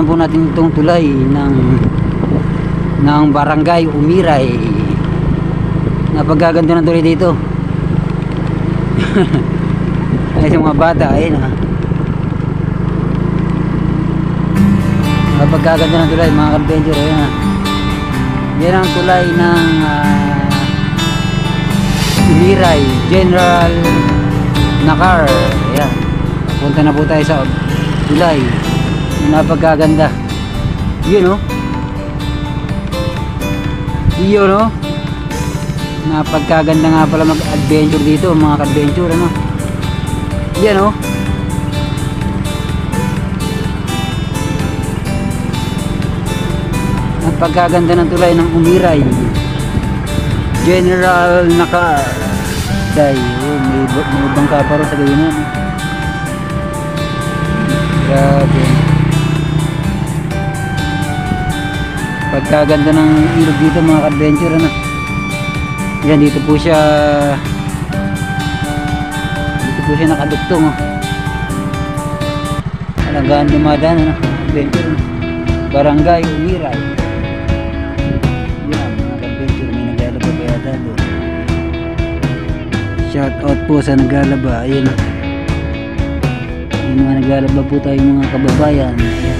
Dadaanan po natin itong tulay ng Barangay Umiray. Napagaganda ng tulay dito. Ay sa mga bata, ayun ha. Napagaganda ng tulay mga ka-adventure, ayun ha. Yan ang tulay ng Umiray General Nakar. Ayan, punta na po tayo sa tulay. Napagaganda. Yun o. Yun o. Napagkaganda nga pala mag-adventure dito mga ka-adventure, ano. Yan o. Napagkaganda ng tulay ng Umiray General Nakar. Dahil may bangka pa rin sa gawin. Grabe. Pagkaganda ng ilog dito mga ka-adventure, ano. Yan, dito po siya nakaduktong, oh. Alagaan dumadaan, ano, adventure, ano. Barangay Umiray. Yan mga ka-adventure, may naglalaba ba yata doon. Shout out po sa naglalaba. Ayun, oh. Yung mga naglalaba po tayong mga kababayan. Ayan.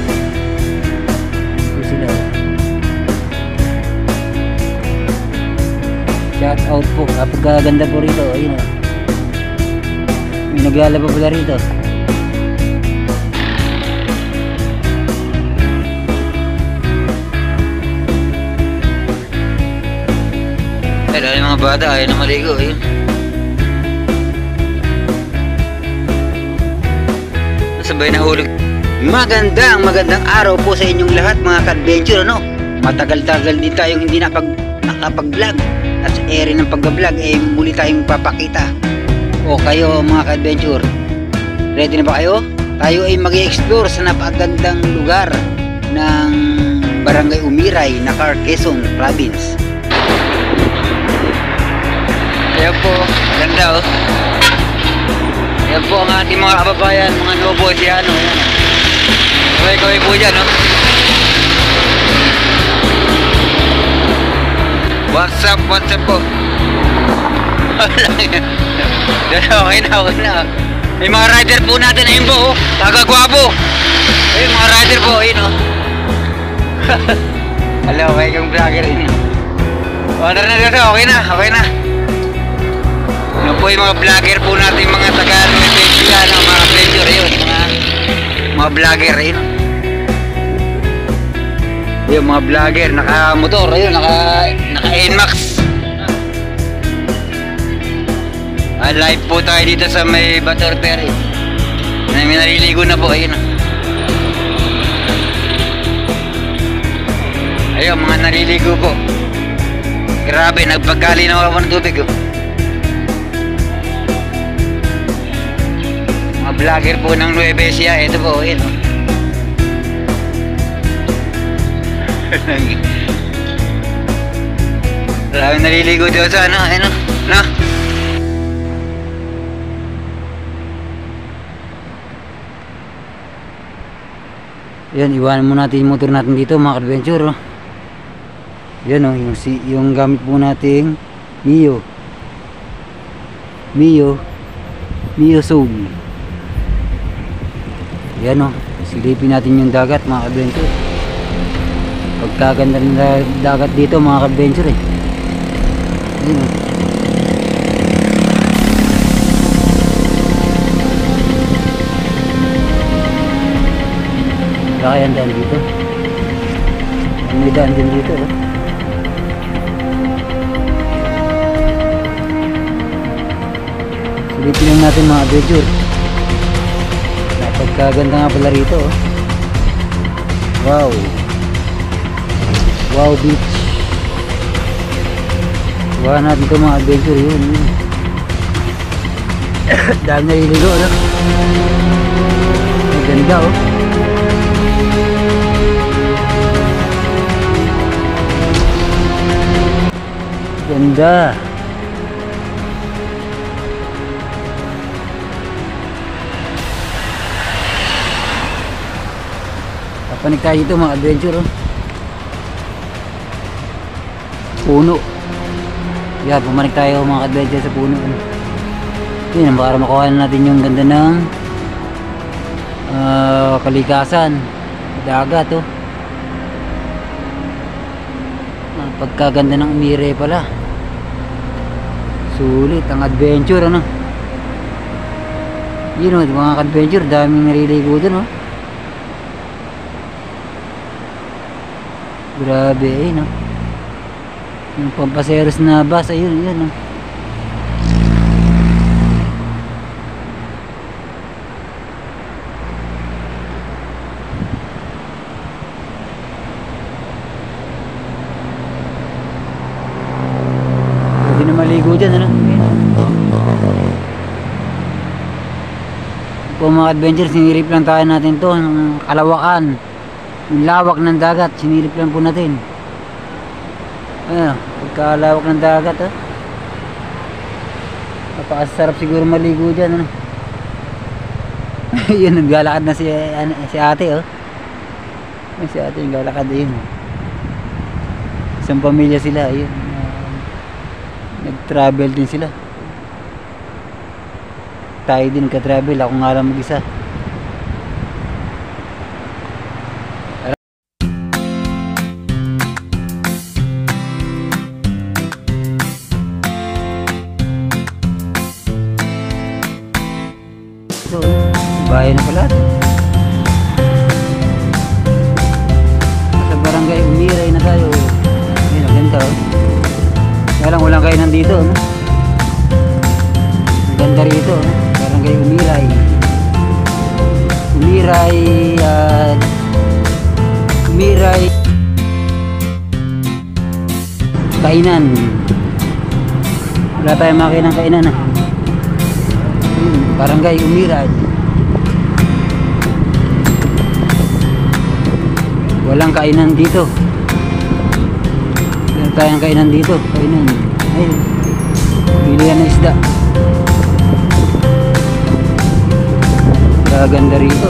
Ito sila. Shout out po. Kapagaganda po rito. Ayun, oh. May naglalaba pala rito. Ayun, yung mga bata ayun na maligo. Ayun. Sabay na hulog. Magandang araw po sa inyong lahat mga ka-adventure, ano. Matagal-tagal din tayong hindi nakapag-vlog. At sa area ng pag-vlog muli tayong papakita. O kayo mga ka-adventure, ready na ba kayo? Tayo ay mag-i-explore sa napakagandang lugar ng Barangay Umiray, Nakar, Quezon Province. Ayan po, ganda oh. Yan po ang ating mga kababayan, mga Novo Ecijano. Kaway-kaway po dyan, no? What's up po? Okay na. May mga rider po natin, ayun po, oh. Kagagwapo. Ayun, mga rider po, ayun, oh. Hello, may kang vlogger rin. Order na dito, okay na. Ano po yung mga vlogger po natin, mga taga-Nueva Ecija, mga adventure, yun, mga vlogger, yun. Yung mga vlogger, naka-motor, yun, naka-NMAX. Live po tayo dito sa may Bator Ferry. May naliligo na po, ayun. Ayun, mga naliligo po. Grabe, nagpagkali na ako ng tubig, oh. Mga vlogger po ng Nueva Ecija, ito po, yun. Maraming naliligo dito sa ano, no? Yan, iwanan mo natin yung motor natin dito mga ka-adventure, oh. Yan, oh, yung gamit po nating Mio Soul. Yan, oh, silipin natin yung dagat mga ka-adventure. Pagkaganda ng dagat dito mga ka-adventure, eh. Yan, oh. Kaya ang daan dito. May daan din dito, oh. Silipin lang natin mga adventure. Napagkaganda nga pala rito, oh. Wow beach. Iwanan natin ito mga adventure, yun. Dami naliligo, no? Ang ganda, oh. Ganda. Panik tayo dito mga adventure, oh. Puno. Yan, pumanik tayo mga adventure sa puno, oh. Yan, para makuha natin yung ganda ng kalikasan, dagat, oh. Pagkaganda ng umire pala. Sulit ang adventure, ano. Yun, oh, mga adventure, daming nariligo dun, oh. Grabe, eh, no. Yung pampaseros na bus, ayun, yun, no. Pwede na maligo dyan, ano. Po mga adventure, sinirip lang tayo natin to ng kalawakan, yung lawak ng dagat, sinirip lang po natin. Ayan, pagkalawak ng dagat, oh. Napakasarap siguro maligo dyan, ano. Yun, naglalakad na si ate, oh. Si ate yung lalakad, yun. Isang pamilya sila, yun. Nag-travel din sila. Tayo din ka-travel, ako nga lang mag-isa. So, bahay na pala. Sa barangay Umiray na tayo. Yun, ang ganda, oh. Kaya lang walang kainan dito, no? Ang ganda rito, no? Barangay Umiray. Umiray kainan. Wala tayong makina ng kainan, ah. Barangay Umiray. Walang kainan dito. Wala tayong kainan dito. Kainan. Ay, bilihan na isda. Ganda rito.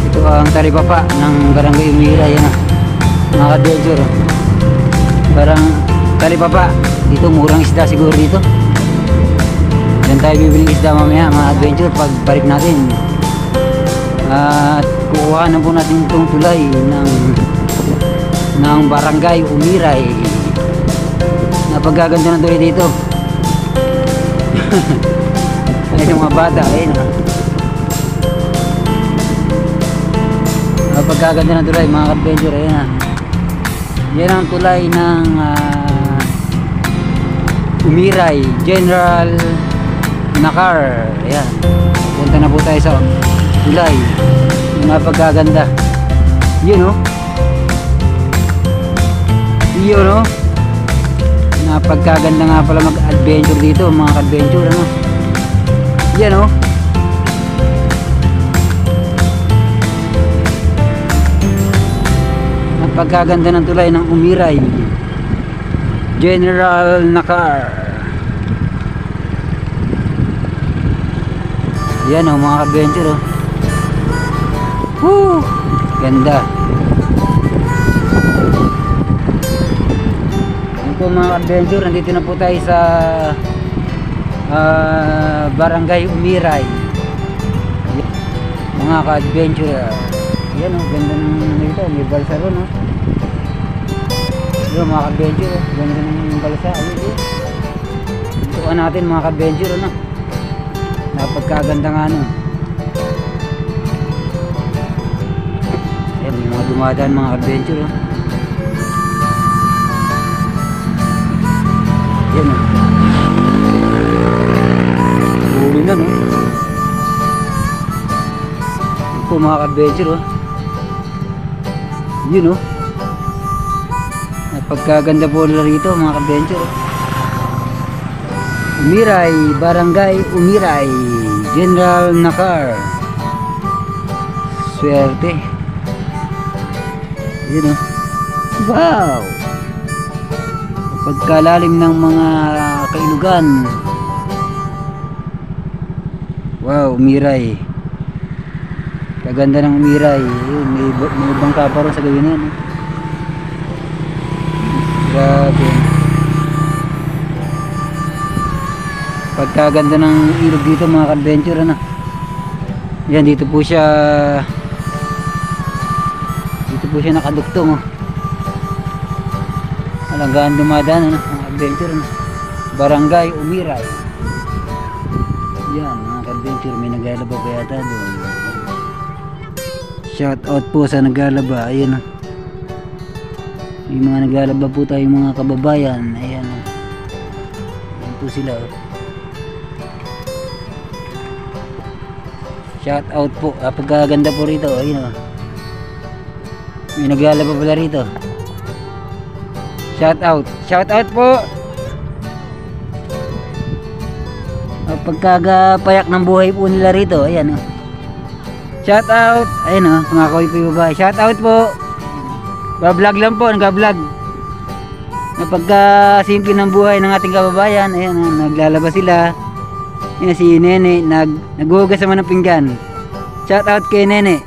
Ito ang talipapa ng Barangay Umiray, yan, ah. Mga adventure, parang talipapa dito, murang isda siguro dito. Diyan tayo bibili isda mamaya mga adventure pag balik natin. At kukuha na po natin itong tulay ng Barangay Umiray. Napagaganda ng tulay dito. Ay, yung mga bata, ayun, ah. Napagaganda ng tulay mga adventure, ayun, ah. Yan ang tulay ng Umiray, General Nakar. Ayan, punta na po tayo sa tulay. Napagaganda. Yun, oh. Yun, oh. Napagkaganda nga pala mag-adventure dito mga adventure, ano. Yan, oh. Napagkaganda ng tulay ng Umiray, General Nakar. Yan, oh, mga adventure, oh. Woo! Ganda. Yan po mga adventure, nandito na po tayo sa Barangay Umiray. Mga ka-adventure, yan, oh, ganda ng dito, may balsa ron, oh. Yan mga ka-adventure, oh, ganda ng balsa. Ito natin mga ka-adventure, ano. Napagkaganda nga, no. Yan, may mga dumadaan mga adventure, oh. Yan, oh. Huli na, no. Ito mga adventure, oh. Yun, oh. Napagkaganda po nila rito mga adventure, oh. Umiray, Barangay Umiray, General Nakar. Swerte. Yun, oh. Wow! Pagkalalim ng mga kailugan. Wow, Umiray. Kaganda ng umiray. Yun, may bangka pa rin sa gawin na yan. Grabe. Pagkaganda ng ilog dito mga ka-adventure, ano. Yan, dito po siya nakaduktong, oh. Hanggang dumadaan, ano, mga adventure, ano. Barangay Umiray. Yan mga ka-adventure, may naglalaba pa yata doon. Shout out po sa naglalaba. Ayun, oh. May mga naglalaba po tayo mga kababayan. Ayan, oh. Ayan po sila, oh. Shout out po. Pagkaganda po rito. Ayun, oh. May naglalaba pala rito. Shout out. Shout out po. Pagkagapayak ng buhay po nila rito. Ayan, oh. Shout out. Ayan, oh. Mga koipi babae. Shout out po. Ba-vlog lang po. Nag-vlog. Pagka simple ng buhay ng ating kababayan. Ayan, oh. Naglalaba sila. Yan si Nene, naghuhugas naman ng pinggan. Shout out kay Nene.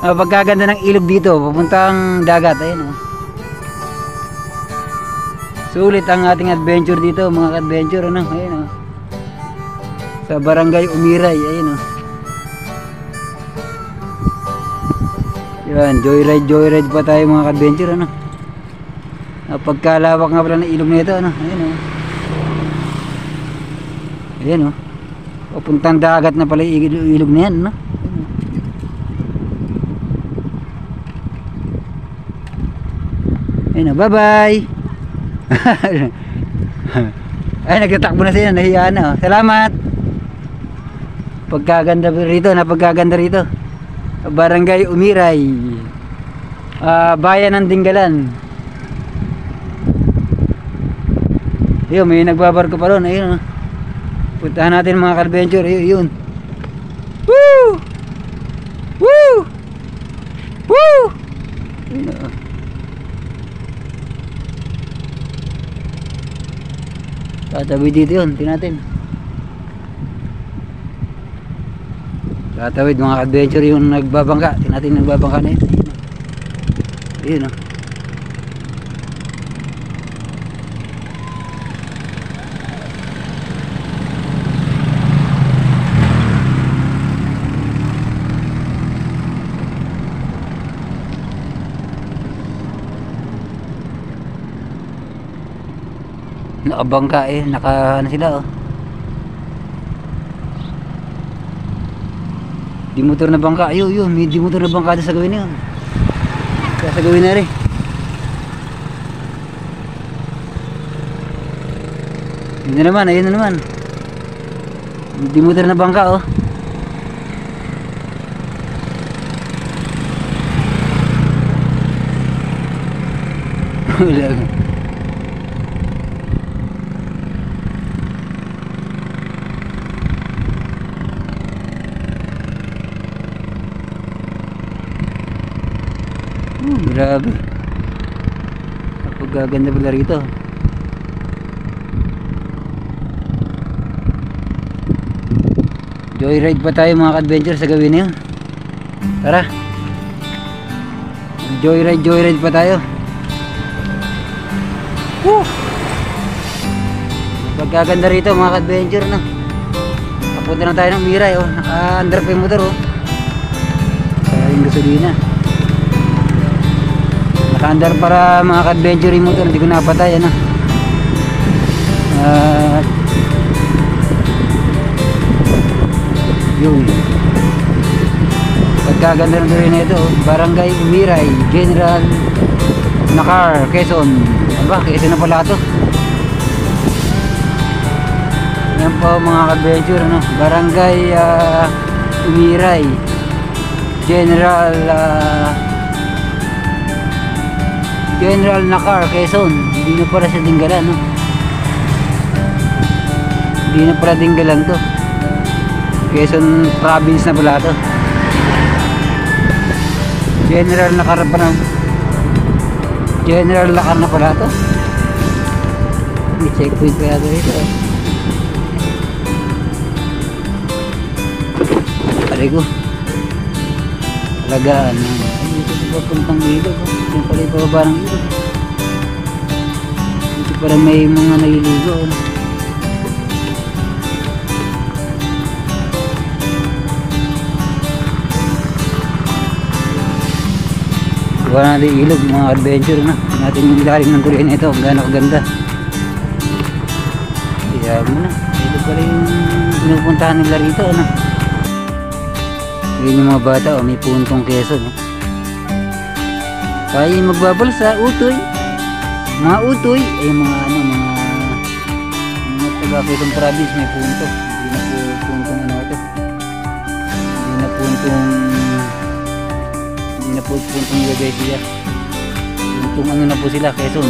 Pagkaganda ng ilog dito, papuntang dagat. Ayun, oh. Sulit ang ating adventure dito, mga ka-adventure, ano. Ayun, oh. Sa Barangay Umiray. Ayun, oh. Yan, joyride pa tayo mga ka-adventure, ano. Pagkalawak nga pala ng ilog nito, ano. Ayun, oh. Ayan, oh. Papuntang dagat na pala ilog na yan, no? Ayan, oh. Bye bye. Ay, nagtatakbo na sila, nahiya na, oh. Salamat. Pagkaganda rito, napagkaganda rito. Barangay Umiray, bayan ng Dinggalan. Ayun, may nagbabarko pa ron. Ayun, oh. Puntahan natin mga ka-adventure. Yun. Woo! Woo! Woo! Ayun, oh. Tatawid dito yun. Tingnan natin. Tatawid mga ka-adventure yung nagbabangka. Tingnan natin yung nagbabangka na yun. Ayun, oh. Nakabangka eh, ano sila, oh. Dimotor na bangka, ayun, may dimotor na bangka sa gawin na yun. Kaya sa gawin na rin. Ayun na naman, ayun na naman. Dimotor na bangka, oh. Wala. Grabe. Napagaganda pala rito. Joyride pa tayo mga ka-adventure sa gawin na yun. Tara. Joyride pa tayo. Woo! Napagaganda rito mga ka-adventure, no? Kapunta na tayo ng Umiray, oh. Naka-under pa yung motor, oh. Kaya yung gasolina. Naka-under para mga ka-adventure yung motor. Hindi ko napatay, ano. Yun. Pagkaganda ng gawin na ito, Barangay Umiray, General Nakar, Quezon. Aba, Quezon na pala ito. Yan po mga ka-adventure, ano? Barangay Umiray, General Nakar, Quezon. Hindi na pala siya Dinggalan, no? Hindi na pala Dinggalan to. Quezon province na pala to. General Nakar pa na. General Nakar na pala to. May checkpoint pa yata rito, Sabi ko, alagaan na. Ay, dito sa papuntang ilog. Yung pala yung pababa ng ilog. Dito pala may mga naliligo. Gawa natin ilog, mga adventure na. Natin yung ilalim ng tuloy na ito. Ang gano'ng kaganda. Kaya mo na. Ilog pala yung pinupuntahan nila rito. Ano? Yun yung mga bata. Oh, may puntong keso. No? Kaya yung magbabalsa, utoy. Mga utoy. Ay mga ano, mga taga-Quezon province may punto. Hindi na po puntong ano ito. Hindi na puntong Nueva Ecija. Puntong ano na po sila, Quezon.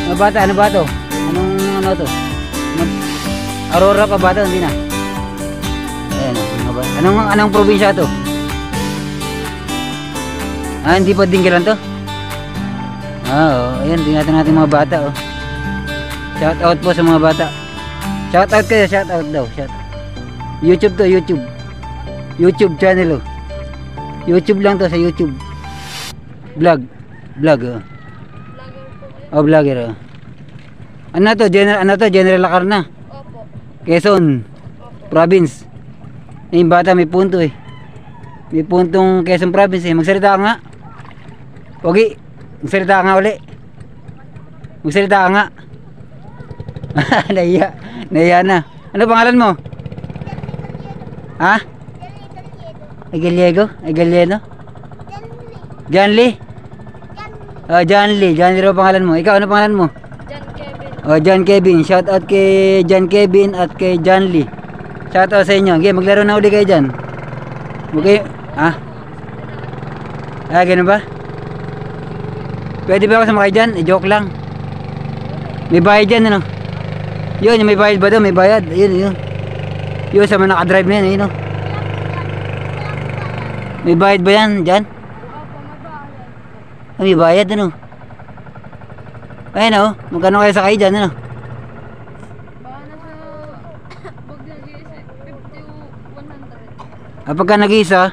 Mga bata, ano ba to? Anong ano to? Aurora pa ba to? Hindi na. Ayan, mga bata. Anong probinsya to? Ah, hindi pa Dingalan to? Ah, oh, ayan, tingnan natin mga bata, oh. Shout out po sa mga bata. Shout out kayo, shout out daw. Shout out. YouTube to, YouTube. YouTube channel, oh. YouTube lang to sa YouTube. Vlog, oh. Oh, vlogger, oh. Ano to? General Lacarna. Opo. Quezon Province. Yung bata may punto eh. May puntong Quezon Province eh. Magsalita ka nga. Pogi, magsalita ka nga uli. Magsalita ka nga. Nahiya na. Ano pangalan mo? Ha? Gallego? Galleno? John Lee? Oh, John Lee. John Lee raw pangalan mo. Ikaw, ano pangalan mo? John Kevin. Oh, John Kevin. Shout out kay John Kevin at kay John Lee. Shout out sa inyo. Okay, maglaro na uli kayo dyan. Okay? Ha? Ah, ganun ba? Pwede ba ako sumakay dyan? Joke lang. May bayad dyan, ano? Yun, may bayad ba doon? May bayad. Yun. Yun, sa mga nakadrive na yun, no? May bayad ba yan dyan? Opo, May bayad, ano? Ayun, oh. Magkano kayo sakay dyan, ano? baka nasa Baglagi 50 o 100. Ah, pagka nag-isa,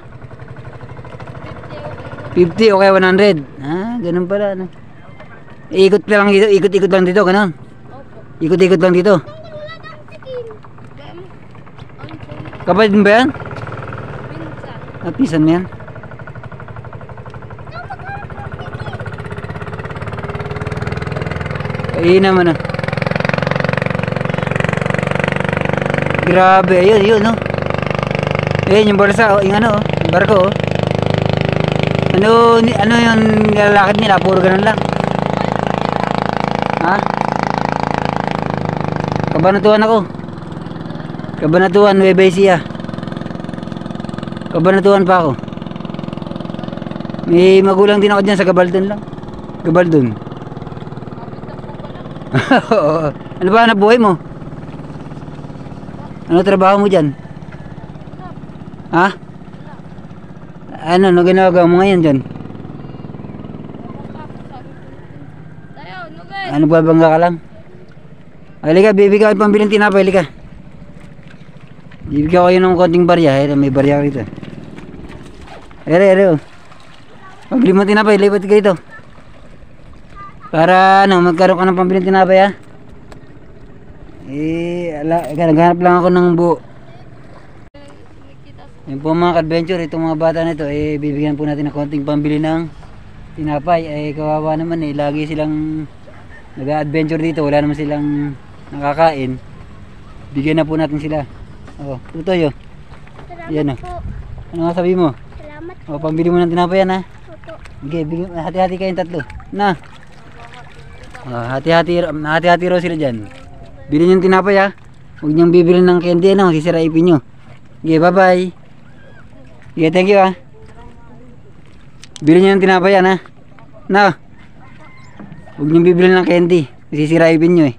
50 o kaya 100. Ah, ganun pala, ano? Ikot lang dito, ikot-ikot lang dito, ganun. Opo. Ikot-ikot lang dito. Kapatid mo ba yan? Minsan. Ah, pisan mo yan? Ayun naman, ah. Grabe, ayun, no? Ayun, yung bulsa, oh, yung ano, oh, yung barko, oh. Ano yung nilalakad nila? Puro ganun lang. Ha? Kabanatuan ako. Kabanatuan, Nueva Ecija. Kabanatuan pa ako. May magulang din ako dyan sa Gabaldon lang. Gabaldon. Ano ba hanap buhay mo? Ano trabaho mo dyan? Ha? Ano ginagawa mo ngayon dyan? Ano ba bangga ka lang? Halika, bibigyan ko pambiling tinapay, halika. Bibigyan ko kayo ng konting barya, may barya rito. Ere, oh. Pag limang tinapay, lipat ka dito. Para ano, magkaroon ka ng pambiling tinapay, ha? Naghanap lang ako ng buo. Yung po mga adventure, itong mga bata na ito, bibigyan po natin ng konting pambili ng tinapay. Kawawa naman lagi silang nag-adventure dito, wala naman silang nakakain. Bigyan na po natin sila. Oh, tutoy, oh. Yan, oh. Ano nga sabi mo? Salamat. Oh, pambili mo ng tinapay yan, ha? Opo. Okay, hati-hati kayong tatlo. Na. Oh, hati-hati raw sila dyan. Bili nyo ng tinapay, ha? Huwag niyong bibili ng candy, ano? Sisiraipin nyo. Okay, bye-bye. Okay, thank you, ha? Bili nyo ng tinapay yan, ha? Na. Huwag niyong bibili ng candy. Sisiraipin nyo, eh.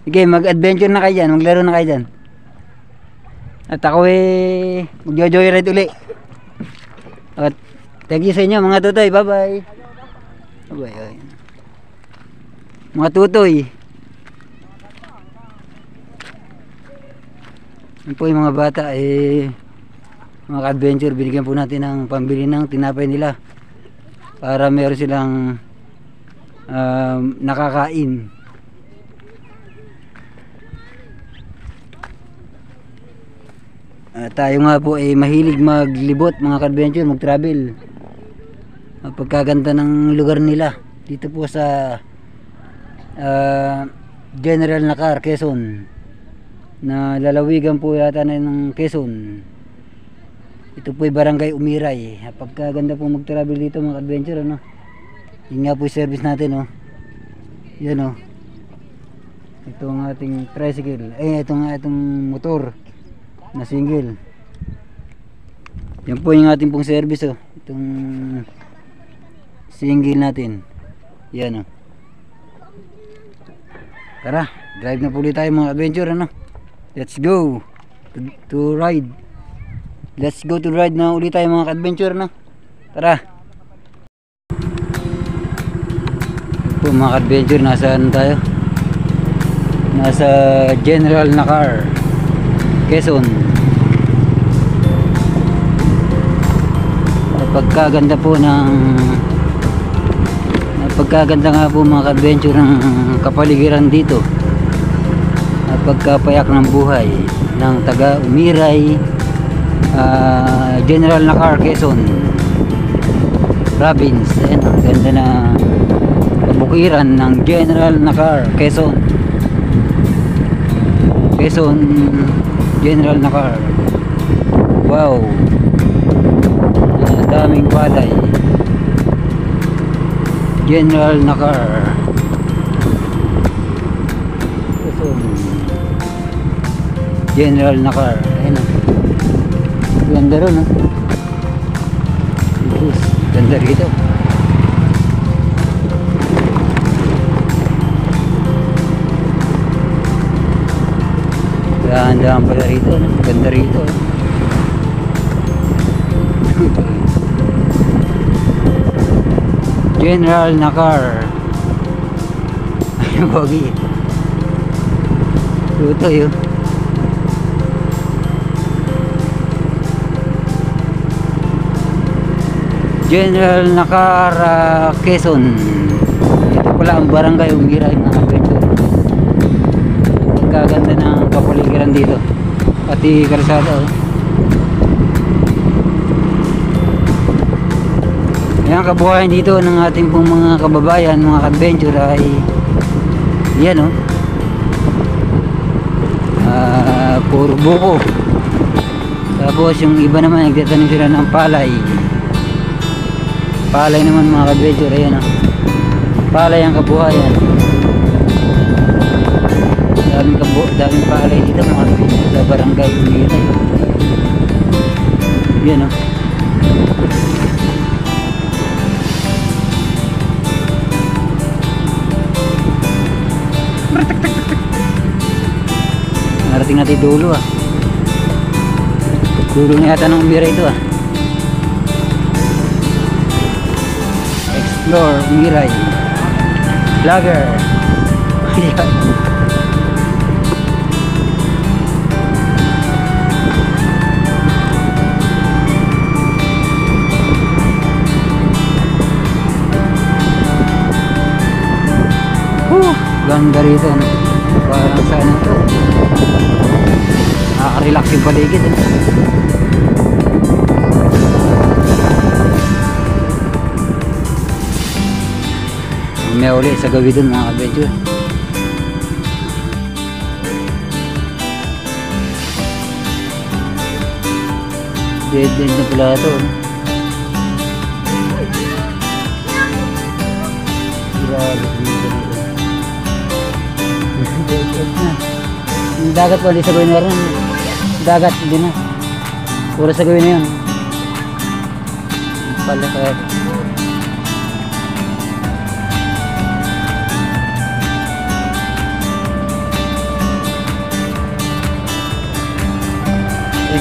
Okay, mag-adventure na kayo dyan. Maglaro na kayo dyan. At ako mag-joyride uli. At thank you sa inyo mga tutoy. Bye bye. Bye bye. Mga tutoy. Yan po yung mga bata mga adventure, binigyan po natin ng pambili ng tinapay nila para meron silang nakakain. Tayo nga po ay mahilig maglibot mga ka-adventure, mag-travel. Pagkaganda ng lugar nila dito po sa General Nakar, Quezon, na lalawigan po yata na ng Quezon. Ito po ay Barangay Umiray. Pagkaganda po mag-travel dito mga adventure, ano. Yun nga po yung service natin, oh. Yan, oh. Ito ang ating tricycle. Ito nga itong motor na single. Yan po yung ating pong service, oh. Itong single natin. Yan, oh. Tara, drive na po ulit tayo mga adventure, ano. Let's go to ride. Let's go to ride na ulit tayo mga adventure, no? Tara. Ito mga adventure, nasa ano tayo? Nasa General Nakar, Quezon. Pagkaganda po ng pagkaganda nga po mga adventure ng kapaligiran dito. Pagkapayak ng buhay ng taga Umiray, General Nakar, Quezon Province. Ayan, ang ganda na kabukiran ng General Nakar, Quezon General Nakar. Wow, daming palay. General Nakar, Quezon General Nakar. Ayan, ganda ron, ha? Ganda rito. Dahan-dahan pala rito, no? Ganda rito, eh. General Nakar. Ayun, bogi. Ito yun. General Nakar, Quezon. Ito pala ang Barangay Umiray mga adventure. Pagkaganda ng kapaligiran dito, pati kalsada, oh. Yan, kabuhayan dito ng ating pong mga kababayan, mga adventure ay yan, oh. Puro buko. Tapos yung iba naman nagtatanim sila ng palay. Palay naman mga adventure, ayan, oh. Palay ang kabuhayan. Daming palay dito mga adventure sa Barangay Umiray. Yan, oh. Narating natin dulo, ah. Dulo na yata ng Umiray ito, ah. Explore Umiray Vlogger. Ganda rito, no? Parang saan ito, nakaka-relax yung paligid, eh. May uli sa gawi dun mga adventure. Dead na pala ito, no? Grabe dito. Yung dagat pa, di sa gawin na rin. Dagat, hindi na. Puro sa gawin na yun. Pala kaya.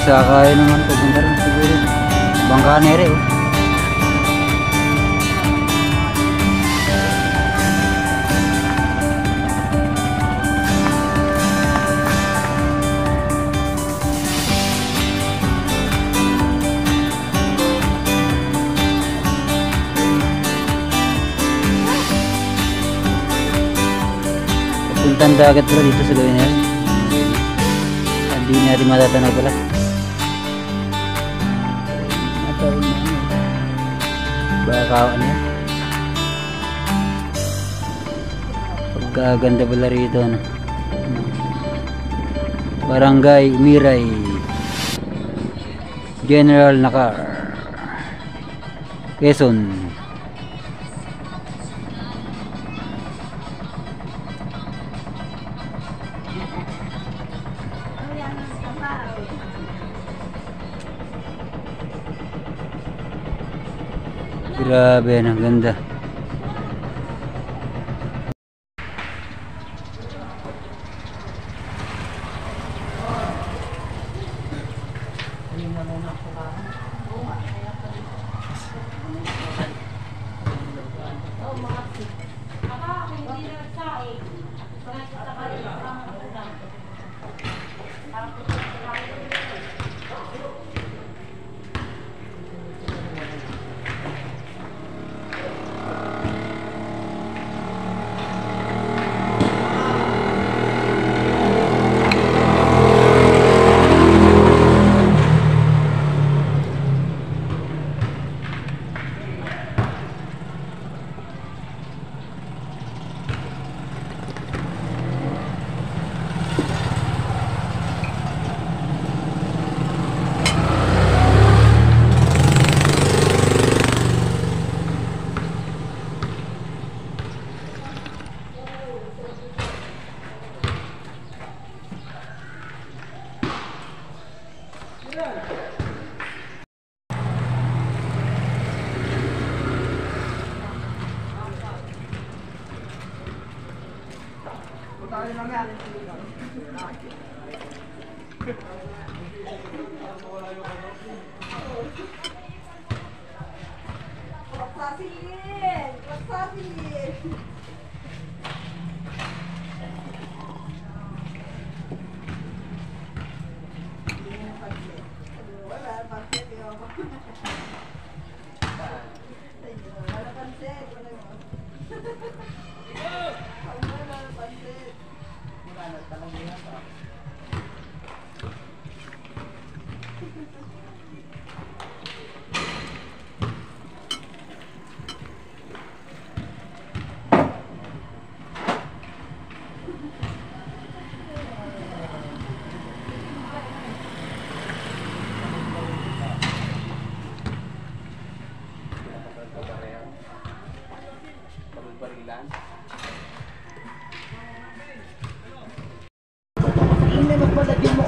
Kaya naman pupunta rin siguro. Bangkanere, oh. ang dagat bro dito sa gawin na yan. Hindi natin matatanaw pala. Natawin na ano. Baka ano yan. Pagkaganda pala rito ano. Barangay Umiray, General Nakar, Quezon. Grabe, ang ganda.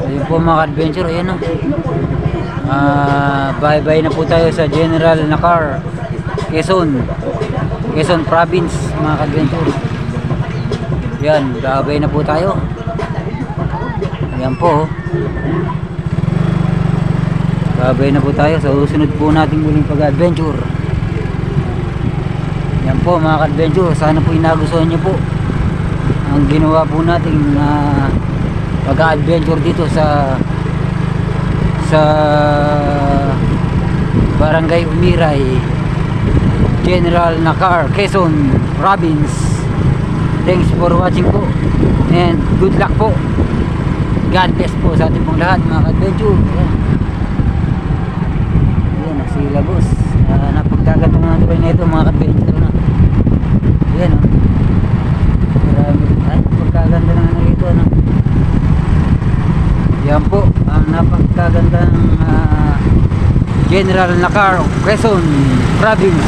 Ayun po mga adventure, ayan o. Bye-bye na po tayo sa General Nakar, Quezon Province mga adventure. Yan, bye-bye na po tayo. Ayan po. Bye-bye na po tayo sa susunod po nating muling pag-adventure. Yan po mga adventure, sana po inagustuhan nyo po ang ginawa po nating pag-adventure dito sa Barangay Umiray, General Nakar, Quezon Province. Thanks for watching po and good luck po. God bless po sa ating pong lahat mga adventure. Ayan, nagsilabos. Napagkaganda na natin na ito mga adventure na. Ayan o. Marami. Ay, pagkaganda na natin ito ano. Yan po ang napagkagandang General Nakar, Quezon Province.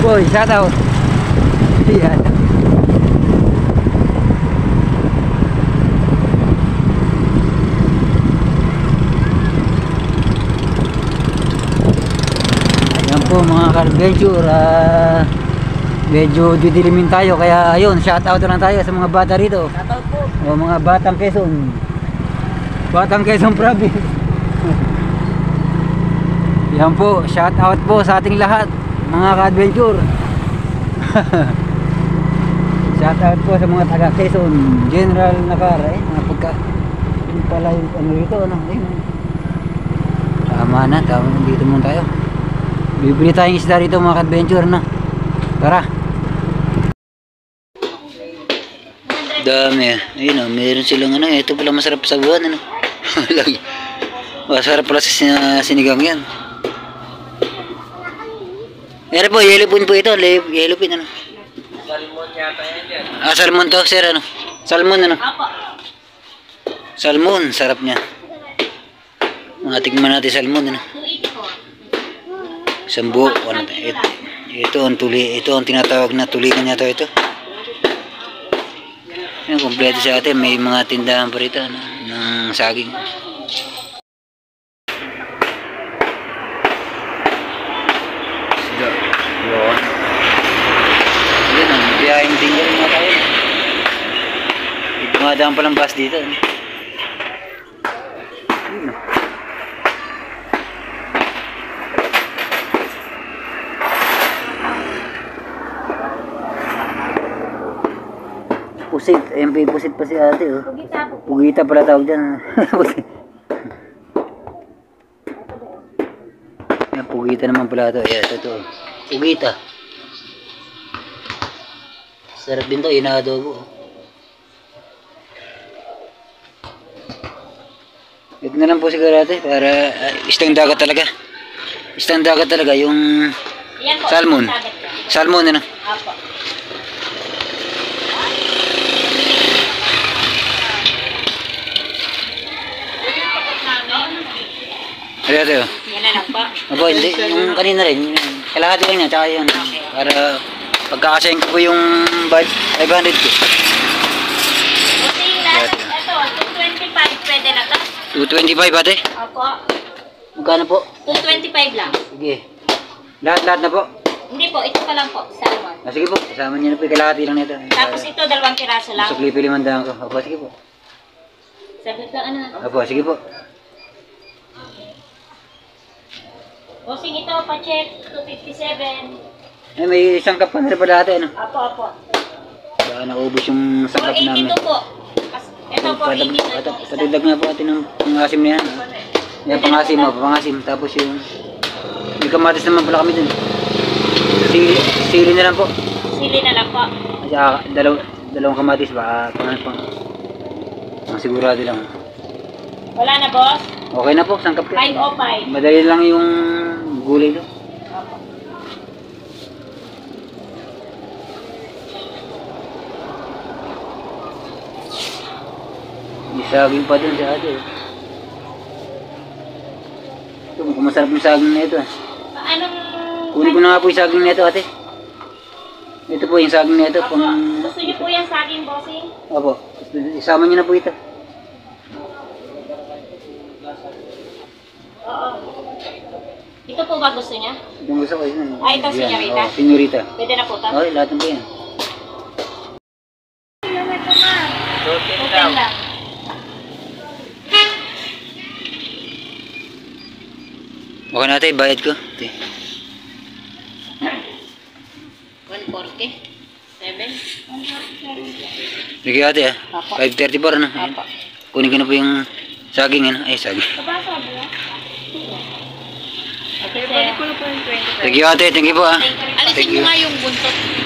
Boy, shout out. Yan. Yan po mga ka-adventure, medyo didilimin tayo kaya ayun, shout out lang tayo sa mga bata rito. Shout out po. O mga batang Quezon. Batang Quezon Province. Yan po, shout out po sa ating lahat mga ka-adventure. Shout out po sa mga taga Quezon, General Nakar. Napagka yung pala yung ano rito ano. Tama na, dito muna tayo. Bibili tayong isda rito mga ka-adventure na. Tara. Dami. Ayun o, meron silang ano. Ito pala masarap sa buwan. Ano? Masarap pala sa sinigang yan. Meron po, yellow pin po ito. Yellow pin ano. Salmon yata yan dyan. Ah, salmon to, sir, ano? Salmon, ano? Apo. Salmon, sarap niya. Mga tigman natin salmon, ano? 280 po. Isang buo, ano? Ito ang tinatawag na tulingan niya ito. Yan, kompleto sa atin. May mga tindahan pa rito, ano? Ng saging. Yun. Yan, ang biyaheng tinggal na tayo. Dumadaan palang bus dito. Yun. Pusit. Ayan pa yung pusit pa si ate. Oh. Pugita po. Pugita pala tawag dyan. Yan, pugita naman pala ito. Ayan, ito. Pugita. Sarap din to. Inaadobo. Ito na lang po siguro ate. Para isang dagat talaga. Isang dagat talaga. Yung Yan po. salmon. Sagat po. Salmon ano. Apo. Ano ate oh. Yan na lang po. Aba, hindi. Yung kanina rin. Yung kalahati lang niya. Tsaka yun. Para pagkakasayin ko po yung 500 ko. Kasi lahat, ito, 225 pwede na to. 225 ate. Apo. Magkano po? 225 lang. Sige. Lahat na po. Hindi po, ito pa lang po, salmon. Ah, sige po. Kasama niyo na po yung kalahati lang nito. Tapos ito, 2 piraso lang. Sukli pili mandahan ko. Opo, sige po. Sabi ka, ano? Opo, sige po. Bossing ito, pa-check, 257. Eh, may isang cup pa na rin pa dati. Ano? Apo, apo. Baka naubos yung isang cup namin. 482 po. Ito, 482 ito. Patidag nga po atin ng pangasim na yan. Yan, pangasim mo, pangasim. Tapos yung may kamatis naman pala kami dun. Sili na lang po. Sili na lang po. At dalawang kamatis ba? Pang sigurado lang. Wala na, boss? Okay na po, sangkap ka. 505. Madali lang yung gulay doon. Apo. May saging pa dun sa ate. Ito, mukhang masarap yung saging na ito. Anong... Kunin ko na nga po yung saging na ito ate. Ito po yung saging na ito. Apo. Gusto niyo po yan sa akin, bossing? Opo, isama niyo na po ito. Oo. Ito po ba gusto niya? Itong gusto ko yun. Ah, ito, senyorita? Oo, senyorita. Pwede na po ito? Okay, lahat ng po yan. Open lang. Okay na ate, bayad ko. Ate. 140. 7. Sige ate ah. Apo. 534 ano. Ayan. Apo. Kunin ko na po yung saging ano. Ay, saging. Kabasa mo yan? Okay, balik ko na po yung 25. Thank you ate, thank you po ah. Alisin mo nga yung buntot.